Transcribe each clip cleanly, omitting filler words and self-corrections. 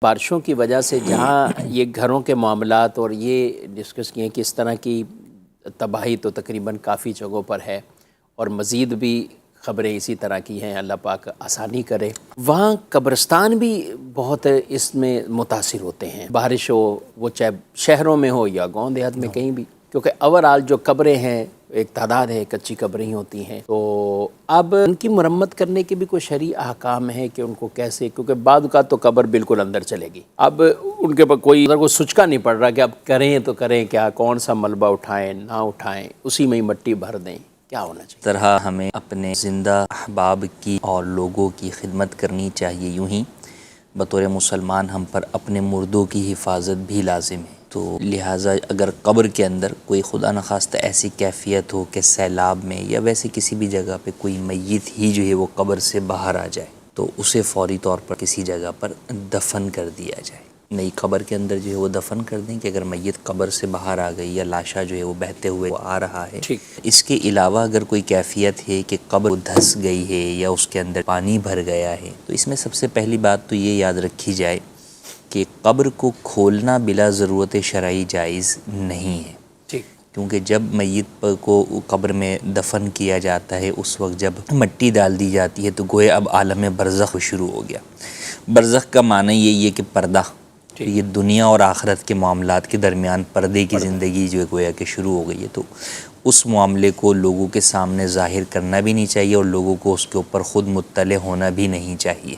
بارشوں کی وجہ سے جہاں یہ گھروں کے معاملات اور یہ ڈسکس کیے کہ اس طرح کی تباہی تو تقریباً کافی جگہوں پر ہے، اور مزید بھی خبریں اسی طرح کی ہیں، اللہ پاک آسانی کرے۔ وہاں قبرستان بھی بہت اس میں متاثر ہوتے ہیں، بارش ہو وہ چاہے شہروں میں ہو یا گاؤں دیہات میں کہیں بھی، کیونکہ اوورآل جو قبریں ہیں ایک تعداد ہے، کچی قبریں ہی ہوتی ہیں، تو اب ان کی مرمت کرنے کے بھی کوئی شرعی احکام ہے کہ ان کو کیسے، کیونکہ بعض اوقات تو قبر بالکل اندر چلے گی، اب ان کے پاس کوئی سچکا نہیں پڑ رہا کہ اب کریں تو کریں کیا، کون سا ملبہ اٹھائیں نہ اٹھائیں، اسی میں ہی مٹی بھر دیں، کیا ہونا چاہیے؟ طرح ہمیں اپنے زندہ احباب کی اور لوگوں کی خدمت کرنی چاہیے، یوں ہی بطور مسلمان ہم پر اپنے مردوں کی حفاظت بھی لازم ہے۔ تو لہٰذا اگر قبر کے اندر کوئی خدا نخواستہ ایسی کیفیت ہو کہ سیلاب میں یا ویسے کسی بھی جگہ پہ کوئی میت ہی جو ہے وہ قبر سے باہر آ جائے تو اسے فوری طور پر کسی جگہ پر دفن کر دیا جائے، نئی قبر کے اندر جو ہے وہ دفن کر دیں کہ اگر میت قبر سے باہر آ گئی یا لاشا جو ہے وہ بہتے ہوئے آ رہا ہے۔ اس کے علاوہ اگر کوئی کیفیت ہے کہ قبر دھس گئی ہے یا اس کے اندر پانی بھر گیا ہے تو اس میں سب سے پہلی بات تو یہ یاد رکھی جائے کہ قبر کو کھولنا بلا ضرورت شرعی جائز نہیں ہے، کیونکہ جب میت کو قبر میں دفن کیا جاتا ہے اس وقت جب مٹی ڈال دی جاتی ہے تو گویا اب عالم برزخ شروع ہو گیا۔ برزخ کا معنی یہی ہے کہ پردہ، یہ دنیا اور آخرت کے معاملات کے درمیان پردے کی زندگی جو گویا کہ شروع ہو گئی ہے، تو اس معاملے کو لوگوں کے سامنے ظاہر کرنا بھی نہیں چاہیے اور لوگوں کو اس کے اوپر خود مطلع ہونا بھی نہیں چاہیے۔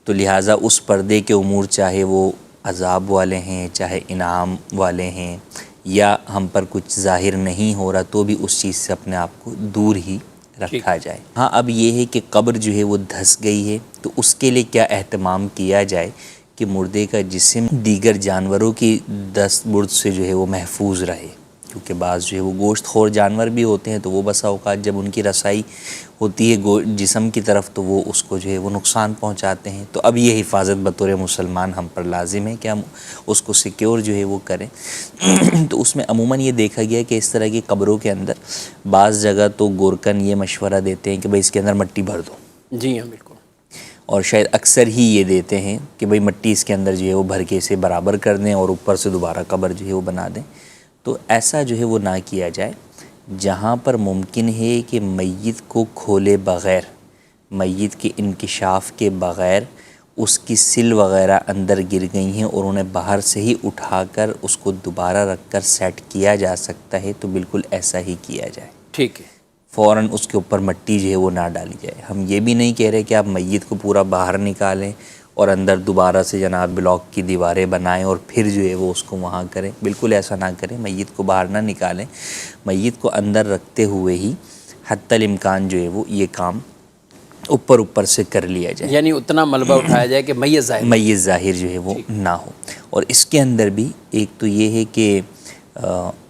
تو لہٰذا اس پردے کے امور چاہے وہ عذاب والے ہیں چاہے انعام والے ہیں یا ہم پر کچھ ظاہر نہیں ہو رہا تو بھی اس چیز سے اپنے آپ کو دور ہی رکھا جائے۔ ہاں اب یہ ہے کہ قبر جو ہے وہ دھس گئی ہے تو اس کے لیے کیا اہتمام کیا جائے کہ مردے کا جسم دیگر جانوروں کی دست برد سے جو ہے وہ محفوظ رہے، کیونکہ بعض جو ہے وہ گوشت خور جانور بھی ہوتے ہیں تو وہ بسا اوقات جب ان کی رسائی ہوتی ہے جسم کی طرف تو وہ اس کو جو ہے وہ نقصان پہنچاتے ہیں، تو اب یہ حفاظت بطور مسلمان ہم پر لازم ہے کہ ہم اس کو سیکیور جو ہے وہ کریں۔ تو اس میں عموماً یہ دیکھا گیا کہ اس طرح کی قبروں کے اندر بعض جگہ تو گورکن یہ مشورہ دیتے ہیں کہ بھئی اس کے اندر مٹی بھر دو، جی ہاں بالکل، اور شاید اکثر ہی یہ دیتے ہیں کہ بھئی مٹی اس کے اندر جو ہے وہ بھر کے اسے برابر کر دیں اور اوپر سے دوبارہ قبر جو ہے وہ بنا دیں، تو ایسا جو ہے وہ نہ کیا جائے۔ جہاں پر ممکن ہے کہ میت کو کھولے بغیر، میت کے انکشاف کے بغیر اس کی سل وغیرہ اندر گر گئی ہیں اور انہیں باہر سے ہی اٹھا کر اس کو دوبارہ رکھ کر سیٹ کیا جا سکتا ہے تو بالکل ایسا ہی کیا جائے، ٹھیک ہے، فوراً اس کے اوپر مٹی جو ہے وہ نہ ڈالی جائے۔ ہم یہ بھی نہیں کہہ رہے کہ آپ میت کو پورا باہر نکالیں اور اندر دوبارہ سے جناب بلاک کی دیواریں بنائیں اور پھر جو ہے وہ اس کو وہاں کریں، بالکل ایسا نہ کریں، میت کو باہر نہ نکالیں، میت کو اندر رکھتے ہوئے ہی حتی الامکان جو ہے وہ یہ کام اوپر سے کر لیا جائے، یعنی اتنا ملبہ اٹھایا جائے کہ میت ظاہر جو ہے وہ نہ ہو۔ اور اس کے اندر بھی ایک تو یہ ہے کہ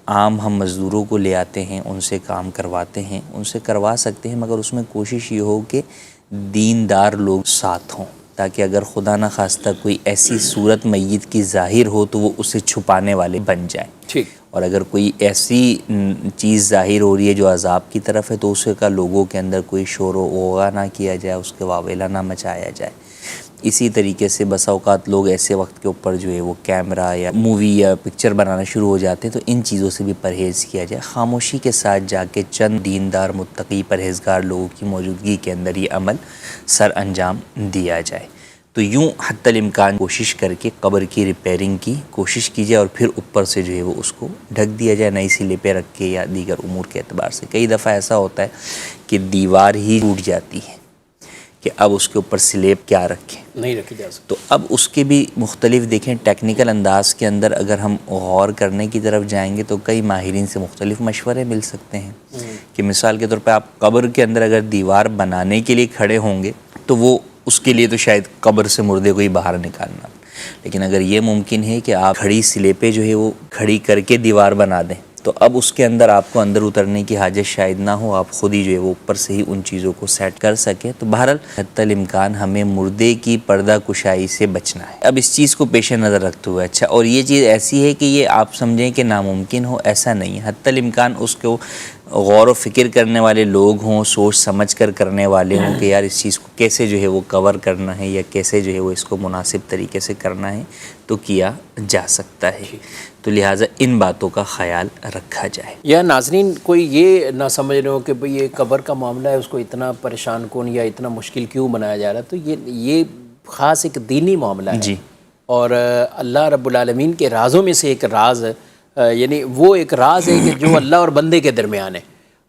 عام ہم مزدوروں کو لے آتے ہیں، ان سے کام کرواتے ہیں، ان سے کروا سکتے ہیں، مگر اس میں کوشش یہ ہو کہ دیندار لوگ ساتھ ہوں، تاکہ اگر خدا نہ خواستہ کوئی ایسی صورت میت کی ظاہر ہو تو وہ اسے چھپانے والے بن جائیں، اور اگر کوئی ایسی چیز ظاہر ہو رہی ہے جو عذاب کی طرف ہے تو اسے کا لوگوں کے اندر کوئی شور و غوغا نہ کیا جائے، اس کے واویلا نہ مچایا جائے۔ اسی طریقے سے بسا اوقات لوگ ایسے وقت کے اوپر جو ہے وہ کیمرہ یا مووی یا پکچر بنانا شروع ہو جاتے ہیں، تو ان چیزوں سے بھی پرہیز کیا جائے، خاموشی کے ساتھ جا کے چند دیندار متقی پرہیزگار لوگوں کی موجودگی کے اندر یہ عمل سر انجام دیا جائے۔ تو یوں حتی الامکان کوشش کر کے قبر کی ریپیرنگ کی کوشش کی جائے اور پھر اوپر سے جو ہے وہ اس کو ڈھک دیا جائے نئی سلے پہ رکھ کے یا دیگر امور کے اعتبار سے۔ کئی دفعہ ایسا ہوتا ہے کہ دیوار ہی ٹوٹ جاتی ہے کہ اب اس کے اوپر سلیب کیا رکھیں، نہیں رکھی جا سکتی، تو اب اس کے بھی مختلف دیکھیں ٹیکنیکل انداز کے اندر اگر ہم غور کرنے کی طرف جائیں گے تو کئی ماہرین سے مختلف مشورے مل سکتے ہیں کہ مثال کے طور پہ آپ قبر کے اندر اگر دیوار بنانے کے لیے کھڑے ہوں گے تو وہ اس کے لیے تو شاید قبر سے مردے کو ہی باہر نکالنا، لیکن اگر یہ ممکن ہے کہ آپ کھڑی سلیپیں جو ہے وہ کھڑی کر کے دیوار بنا دیں تو اب اس کے اندر آپ کو اندر اترنے کی حاجت شاید نہ ہو، آپ خود ہی جو ہے وہ اوپر سے ہی ان چیزوں کو سیٹ کر سکیں۔ تو بہرحال حتی الامکان ہمیں مردے کی پردہ کشائی سے بچنا ہے۔ اب اس چیز کو پیش نظر رکھتے ہوئے اچھا، اور یہ چیز ایسی ہے کہ یہ آپ سمجھیں کہ ناممکن ہو، ایسا نہیں ہے، حتی الامکان اس کو غور و فکر کرنے والے لوگ ہوں، سوچ سمجھ کر کرنے والے ہوں کہ یار اس چیز کو کیسے جو ہے وہ کور کرنا ہے یا کیسے جو ہے وہ اس کو مناسب طریقے سے کرنا ہے تو کیا جا سکتا ہے. تو لہٰذا ان باتوں کا خیال رکھا جائے. یا ناظرین کوئی یہ نہ سمجھ رہے ہو کہ بھئی یہ قبر کا معاملہ ہے، اس کو اتنا پریشان کن یا اتنا مشکل کیوں بنایا جا رہا ہے، تو یہ خاص ایک دینی معاملہ ہے. جی. اور اللہ رب العالمین کے رازوں میں سے ایک راز، یعنی وہ ایک راز ہے کہ جو اللہ اور بندے کے درمیان ہے.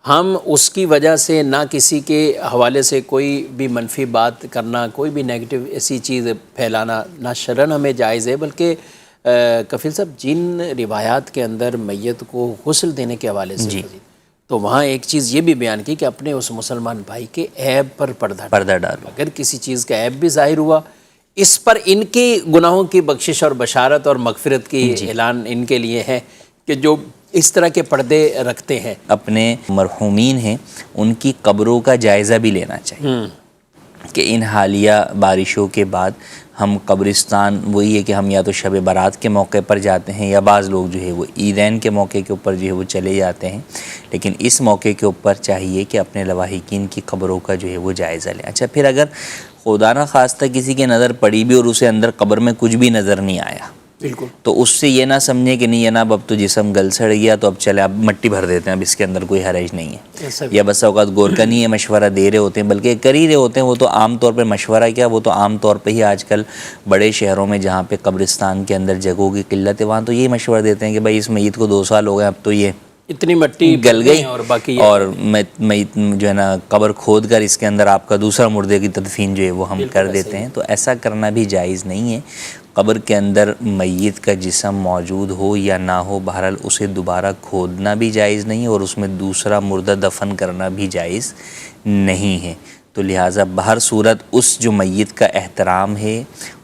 ہم اس کی وجہ سے نہ کسی کے حوالے سے کوئی بھی منفی بات کرنا، کوئی بھی نیگیٹو ایسی چیز پھیلانا نہ شرعاً ہمیں جائز ہے، بلکہ کفیل صاحب جن روایات کے اندر میت کو غسل دینے کے حوالے سے تو وہاں ایک چیز یہ بھی بیان کی کہ اپنے اس مسلمان بھائی کے عیب پر پردہ ڈالو. اگر کسی چیز کا عیب بھی ظاہر ہوا، اس پر ان کے گناہوں کی بخشش اور بشارت اور مغفرت کی اعلان ان کے لیے ہے کہ جو اس طرح کے پردے رکھتے ہیں. اپنے مرحومین ہیں ان کی قبروں کا جائزہ بھی لینا چاہیے کہ ان حالیہ بارشوں کے بعد ہم قبرستان، وہی ہے کہ ہم یا تو شب برات کے موقع پر جاتے ہیں یا بعض لوگ جو ہے وہ عیدین کے موقع کے اوپر جو ہے وہ چلے جاتے ہیں، لیکن اس موقع کے اوپر چاہیے کہ اپنے لواحقین کی قبروں کا جو ہے وہ جائزہ لیں. اچھا پھر اگر خدا نہ خواستہ کسی کے نظر پڑی بھی اور اسے اندر قبر میں کچھ بھی نظر نہیں آیا، بالکل، تو اس سے یہ نہ سمجھے کہ نہیں جناب اب تو جسم گل سڑ گیا تو اب چلے اب مٹی بھر دیتے ہیں، اب اس کے اندر کوئی حرج نہیں ہے. یا بس اوقات گورکنی یہ مشورہ دے رہے ہوتے ہیں، بلکہ کر ہی رہے ہوتے ہیں. وہ تو عام طور پہ مشورہ کیا، وہ تو عام طور پہ ہی آج کل بڑے شہروں میں جہاں پہ قبرستان کے اندر جگہوں کی قلت ہے وہاں تو یہ مشورہ دیتے ہیں کہ بھائی اس میت کو 2 سال ہو گئے، اب تو یہ اتنی مٹی گل گئی اور باقی اور میت جو ہے نا قبر کھود کر اس کے اندر آپ کا دوسرا مردے کی تدفین جو ہے وہ ہم کر دیتے ہیں. تو ایسا کرنا بھی جائز نہیں ہے. قبر کے اندر میت کا جسم موجود ہو یا نہ ہو، بہرحال اسے دوبارہ کھودنا بھی جائز نہیں ہے اور اس میں دوسرا مردہ دفن کرنا بھی جائز نہیں ہے. تو لہٰذا بہر صورت اس جو میت کا احترام ہے،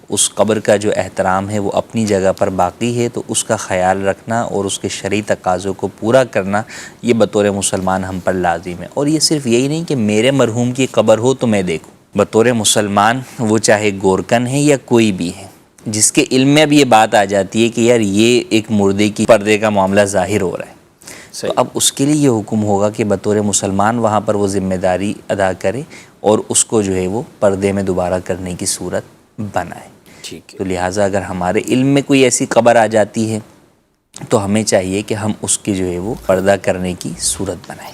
اس قبر کا جو احترام ہے وہ اپنی جگہ پر باقی ہے، تو اس کا خیال رکھنا اور اس کے شرعی تقاضوں کو پورا کرنا یہ بطور مسلمان ہم پر لازم ہے. اور یہ صرف یہی نہیں کہ میرے مرحوم کی قبر ہو تو میں دیکھوں. بطور مسلمان وہ چاہے گورکن ہے یا کوئی بھی ہے، جس کے علم میں اب یہ بات آ جاتی ہے کہ یار یہ ایک مردے کی پردے کا معاملہ ظاہر ہو رہا ہے، تو اب اس کے لیے یہ حکم ہوگا کہ بطور مسلمان وہاں پر وہ ذمہ داری ادا کرے اور اس کو جو ہے وہ پردے میں دوبارہ کرنے کی صورت بنائے. تو لہٰذا اگر ہمارے علم میں کوئی ایسی قبر آ جاتی ہے تو ہمیں چاہیے کہ ہم اس کی جو ہے وہ پردہ کرنے کی صورت بنائیں.